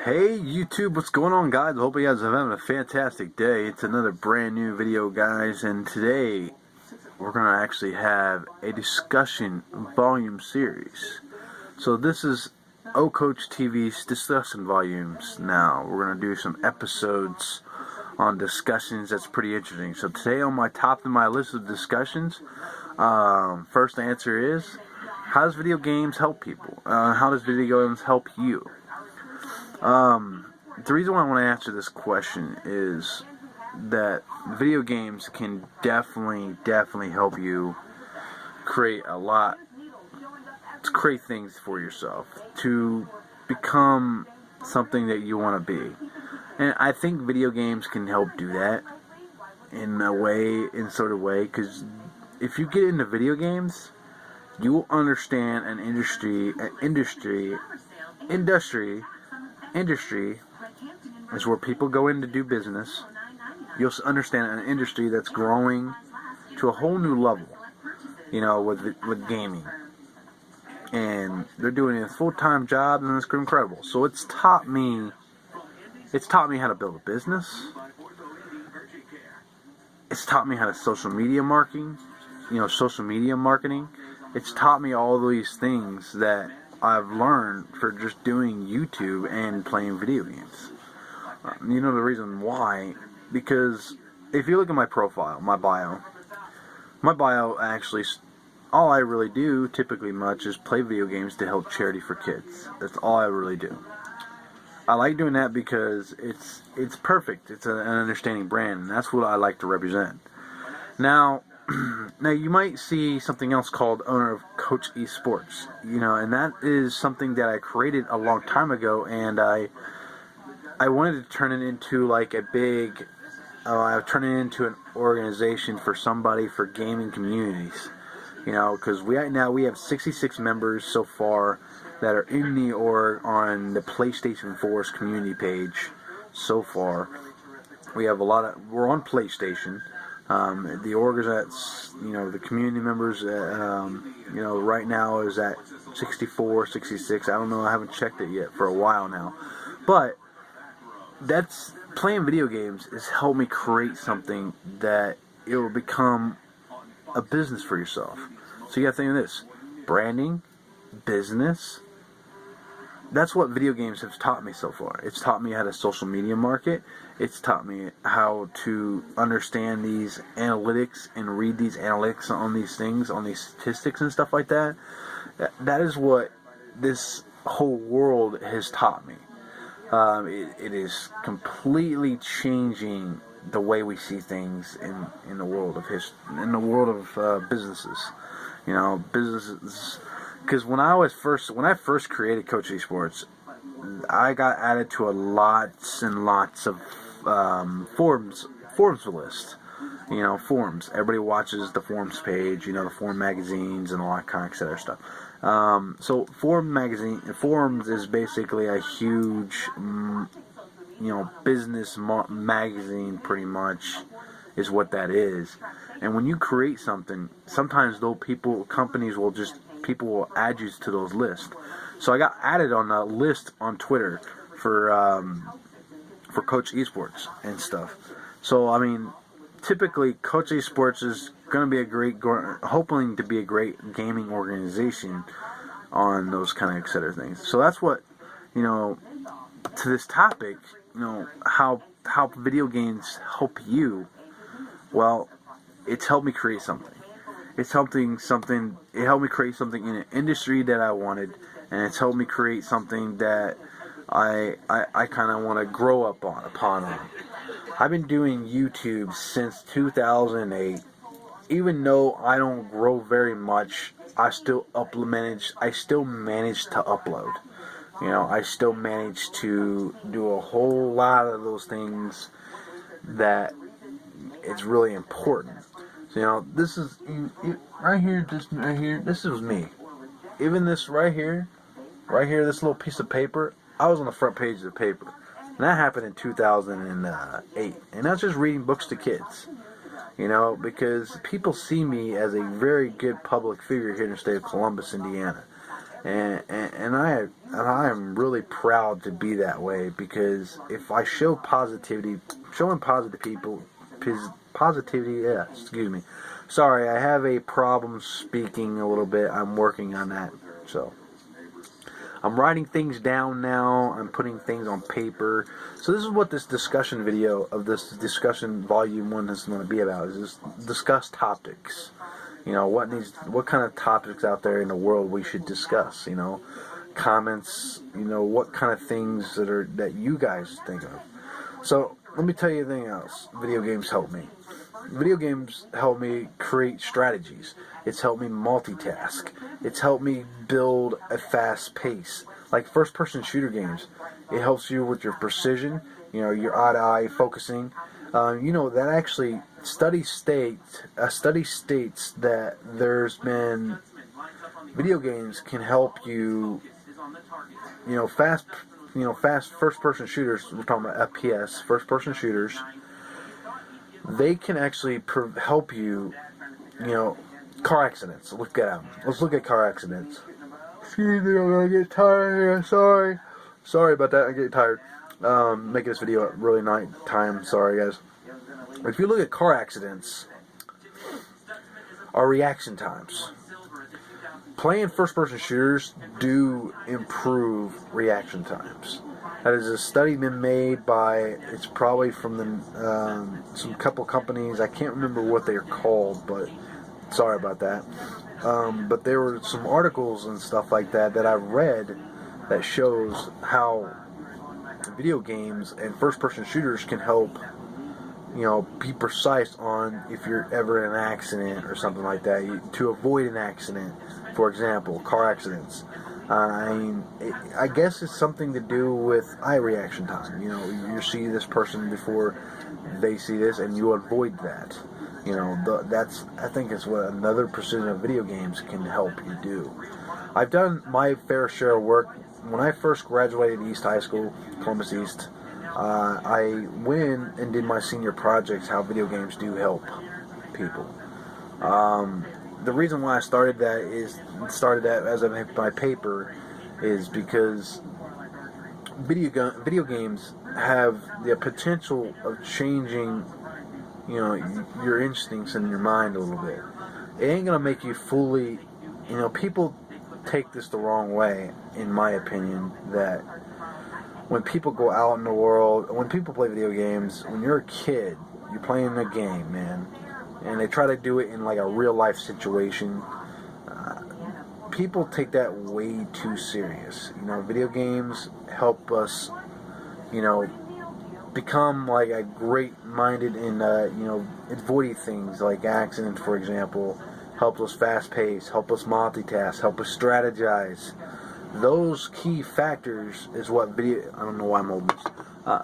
Hey YouTube, what's going on, guys? I hope you guys are having a fantastic day. It's another brand new video, guys, and today we're going to actually have a discussion volume series. So this is Coach TV's discussion volumes. Now we're going to do some episodes on discussions that's pretty interesting. So today on my top of my list of discussions, first answer is, how does video games help people? How does video games help you? The reason why I want to answer this question is that video games can definitely help you create things for yourself, to become something that you want to be. And I think video games can help do that in sort of way, because if you get into video games, you will understand an industry is where people go in to do business. You'll understand an industry that's growing to a whole new level, with gaming. And they're doing it full-time jobs, and it's incredible. So it's taught me how to build a business. It's taught me how to social media marketing. It's taught me all these things that I've learned for just doing YouTube and playing video games. The reason why, because if you look at my profile, my bio actually, all I really do typically much is play video games to help charity for kids. That's all I really do. I like doing that because it's perfect. It's an understanding brand, and that's what I like to represent. Now you might see something else called owner of CoachRichieJ, and that is something that I created a long time ago, and I wanted to turn it into like I've turned it into an organization for gaming communities, because we have 66 members so far that are in the org on the PlayStation 4's community page. So far, we have we're on PlayStation. The org is at, the community members, right now is at 64, 66. I don't know. I haven't checked it yet for a while now. But that's playing video games has helped me create something that it will become a business for yourself. So you got to think of this: branding, business. That's what video games have taught me so far. It's taught me how to social media market. It's taught me how to understand these analytics and read these analytics on these things, on these statistics and stuff like that. That is what this whole world has taught me. It is completely changing the way we see things in the world of businesses. Businesses. Because when I first created CoachRichieJ, I got added to lots and lots of forums list. Forums. Everybody watches the forums page. The forum magazines and all that kind of other stuff. So forums is basically a huge, business magazine. Pretty much is what that is. And when you create something, sometimes people will add you to those lists. So I got added on a list on Twitter for CoachRichieJ and stuff. So typically CoachRichieJ is going to be hoping to be a great gaming organization on those kind of etc. things. So that's what, to this topic, how video games help you. Well, it's helped me create something. It helped me create something in an industry that I wanted, and it's helped me create something that I kind of want to grow up upon. I've been doing YouTube since 2008. Even though I don't grow very much, I still manage to upload. I still manage to do a whole lot of those things that it's really important. So, this is right here. This is me. Even this right here, this little piece of paper, I was on the front page of the paper. And that happened in 2008. And that's just reading books to kids. Because people see me as a very good public figure here in the state of Columbus, Indiana. and I am really proud to be that way, because if I show positivity, showing positivity, yeah, excuse me. Sorry, I have a problem speaking a little bit. I'm working on that. So I'm writing things down now. I'm putting things on paper. So this is what this discussion video of this discussion volume 1 is going to be about. Is just discuss topics. You know, what kind of topics out there in the world we should discuss. You know, comments. You know, what kind of things that you guys think of. So let me tell you anything else. Video games help me. Video games help me create strategies. It's helped me multitask. It's helped me build a fast pace. Like first-person shooter games, it helps you with your precision. You know, your eye-to-eye focusing. You know, that actually a study states that there's been video games can help you. You know, fast first-person shooters. We're talking about FPS, first-person shooters. They can actually help you. You know, car accidents. Look at them. Let's look at car accidents. Excuse me, I'm gonna get tired here. Sorry about that. I'm getting tired. Making this video at really night time. Sorry, guys. If you look at car accidents, our reaction times. Playing first-person shooters do improve reaction times. That is a study been made by, it's probably from some couple companies. I can't remember what they're called, but sorry about that. But there were some articles and stuff like that I read that shows how video games and first-person shooters can help, you know, be precise on if you're ever in an accident or something like that, to avoid an accident. For example, car accidents. I guess it's something to do with eye reaction time. You know, you see this person before they see this, and you avoid that. You know, I think it's what another precision of video games can help you do. I've done my fair share of work. When I first graduated East High School, Columbus East, I went in and did my senior projects, how video games do help people. The reason why I started that as my paper is because video games have the potential of changing, you know, your instincts in your mind a little bit. It ain't gonna make you fully, you know, people take this the wrong way, in my opinion, that when people go out in the world, when people play video games, when you're a kid, you're playing a game, man, and they try to do it in like a real life situation, people take that way too serious. You know, video games help us, you know, become like a great-minded in, you know, avoiding things like accidents, for example. Help us fast-pace, help us multitask, help us strategize. Those key factors is what I don't know why I'm holding this.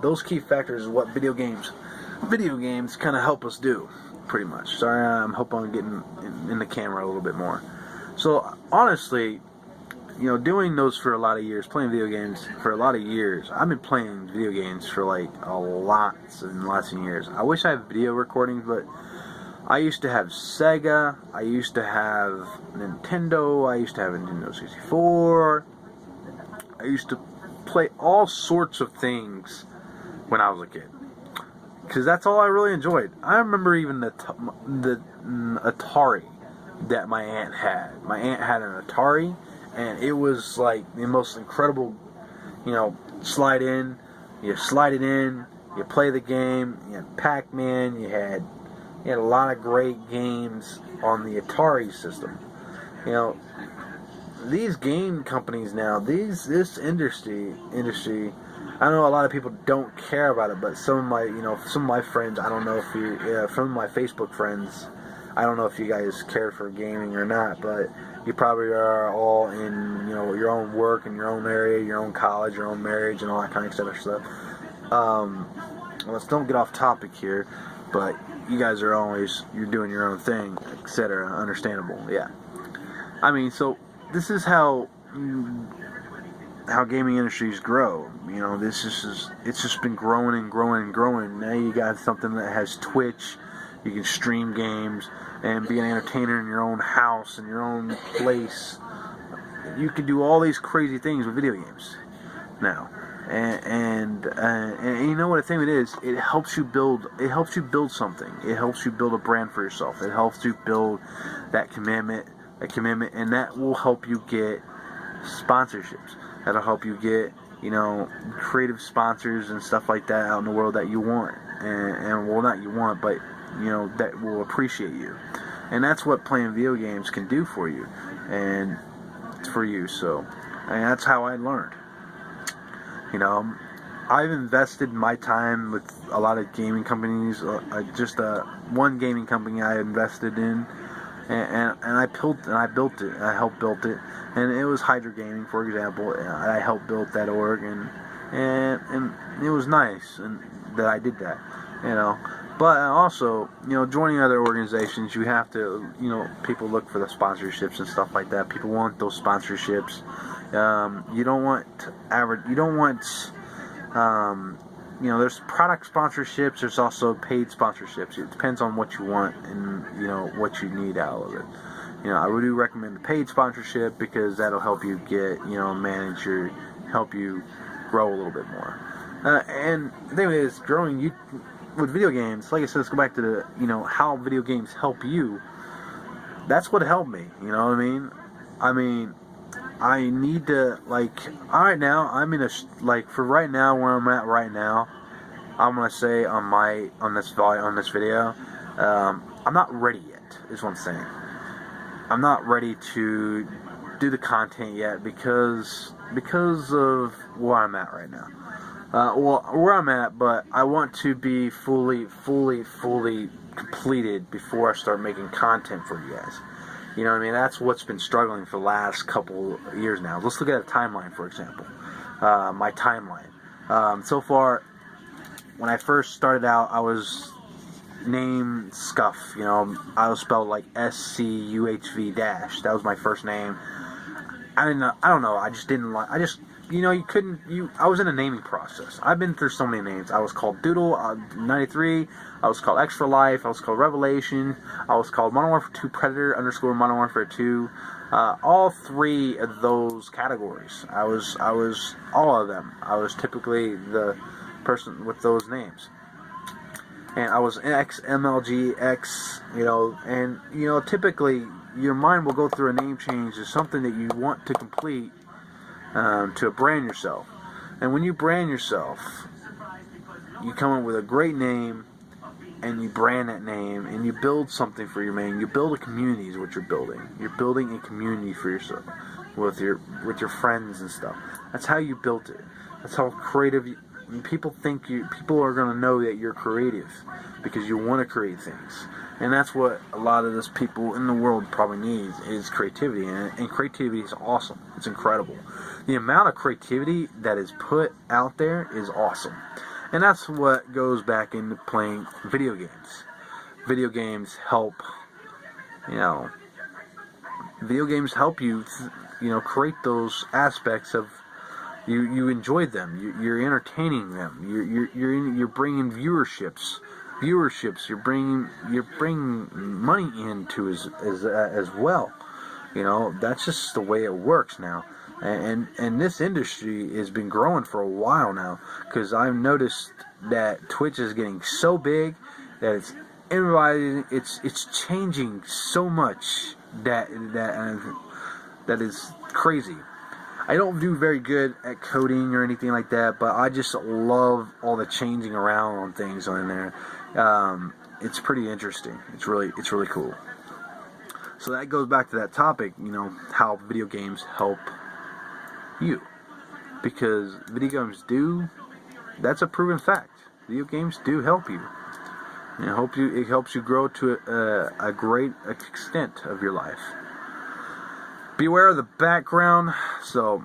Those key factors is what video games kind of help us do, pretty much. Sorry, I'm hoping I'm getting in the camera a little bit more. So, honestly, you know, doing those for a lot of years, playing video games for a lot of years. I've been playing video games for like lots and lots of years. I wish I had video recordings, but I used to have Sega, I used to have Nintendo, I used to have a Nintendo 64. I used to play all sorts of things when I was a kid, because that's all I really enjoyed. I remember even the Atari that my aunt had. My aunt had an Atari, and it was like the most incredible, you know, you slide it in, you play the game. You had Pac-Man, you had a lot of great games on the Atari system. You know, these game companies now, this industry, I know a lot of people don't care about it, but some of my friends, I don't know if some of my Facebook friends, I don't know if you guys care for gaming or not, but you probably are all in, you know, your own work and your own area, your own college, your own marriage, and all that kind of stuff. Let's don't get off topic here, but you guys are you're doing your own thing, etc. Understandable, yeah. I mean, so this is how gaming industries grow. You know, it's just been growing and growing and growing. Now you got something that has Twitch. You can stream games and be an entertainer in your own house, in your own place. you can do all these crazy things with video games now. And you know what the thing it is? It helps you build. It helps you build something. It helps you build a brand for yourself. It helps you build that commitment, and that will help you get sponsorships. That'll help you get, you know, creative sponsors and stuff like that out in the world that you want, and well, not you want, but you know, that will appreciate you. And that's what playing video games can do for you, and for you. So, and that's how I learned. You know, I've invested my time with a lot of gaming companies. Just one gaming company I invested in, and I built it. I helped build it, and it was Hydra Gaming, for example. I helped build that org, and it was nice and that I did that. You know, but also, you know, joining other organizations, you have to, you know, people look for the sponsorships and stuff like that. People want those sponsorships. You don't want you know, there's product sponsorships, there's also paid sponsorships. It depends on what you want and, you know, what you need out of it. You know, I would recommend the paid sponsorship because that'll help you get, you know, help you grow a little bit more. And the thing is, growing you with video games, like I said, let's go back to the, you know, how video games help you. That's what helped me, you know what I mean? I need to, like, alright now, I'm in a, like, for right now, where I'm at right now, I'm going to say on this video, I'm not ready yet, is what I'm saying. I'm not ready to do the content yet because of where I'm at right now. Well, where I'm at, but I want to be fully completed before I start making content for you guys. You know what I mean? That's what's been struggling for the last couple years now. Let's look at a timeline, for example. My timeline. So far, when I first started out, I was named Scuff. You know, I was spelled like SCUHV dash. That was my first name. I don't know. I just didn't like. You know, I was in a naming process. I've been through so many names. I was called Doodle, 93. I was called Extra Life. I was called Revelation. I was called Modern Warfare 2 Predator _ Modern Warfare 2. All three of those categories. I was all of them. I was typically the person with those names. And I was X, MLG, X, you know, and, you know, typically your mind will go through a name change to something that you want to complete. To brand yourself. And when you brand yourself, you come up with a great name and you brand that name and you build something for your name. You build a community is what you're building. You're building a community for yourself with your friends and stuff. That's how you built it. That's how creative people are going to know that you're creative because you want to create things. And that's what a lot of those people in the world probably need is creativity. And creativity is awesome. It's incredible. The amount of creativity that is put out there is awesome. And that's what goes back into playing video games. Video games help, you know, create those aspects of you enjoy them. You're entertaining them. You're bringing viewerships. You're bringing money into as well. You know, that's just the way it works now. And this industry has been growing for a while now because I've noticed that Twitch is getting so big that it's changing so much that is crazy. I don't do very good at coding or anything like that, but I just love all the changing around on things on there. It's pretty interesting. It's really cool. So that goes back to that topic, you know, how video games help you. Because video games that's a proven fact. Video games do help you. It helps you grow to a great extent of your life. Beware of the background. So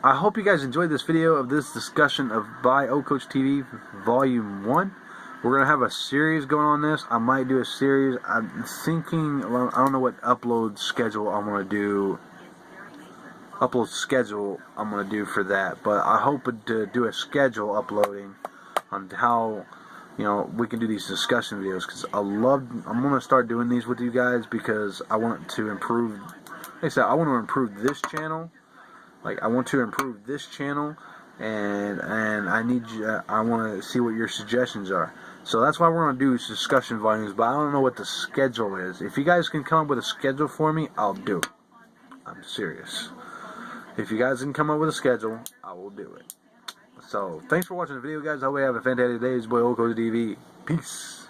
I hope you guys enjoyed this video of this discussion of By Coach TV Volume 1. We're going to have a series going on this. I might do a series. I'm thinking, I don't know what upload schedule I'm going to do for that, but I hope to do a schedule uploading on how, you know, we can do these discussion videos, because I'm going to start doing these with you guys because I want to improve like I said, I want to improve this channel. Like, I want to improve this channel, and I need you. I want to see what your suggestions are. So that's why we're gonna do discussion volumes. But I don't know what the schedule is. If you guys can come up with a schedule for me, I'll do it. I'm serious. If you guys can come up with a schedule, I will do it. So thanks for watching the video, guys. I hope you have a fantastic day. It's your boy, Coach DV. Peace.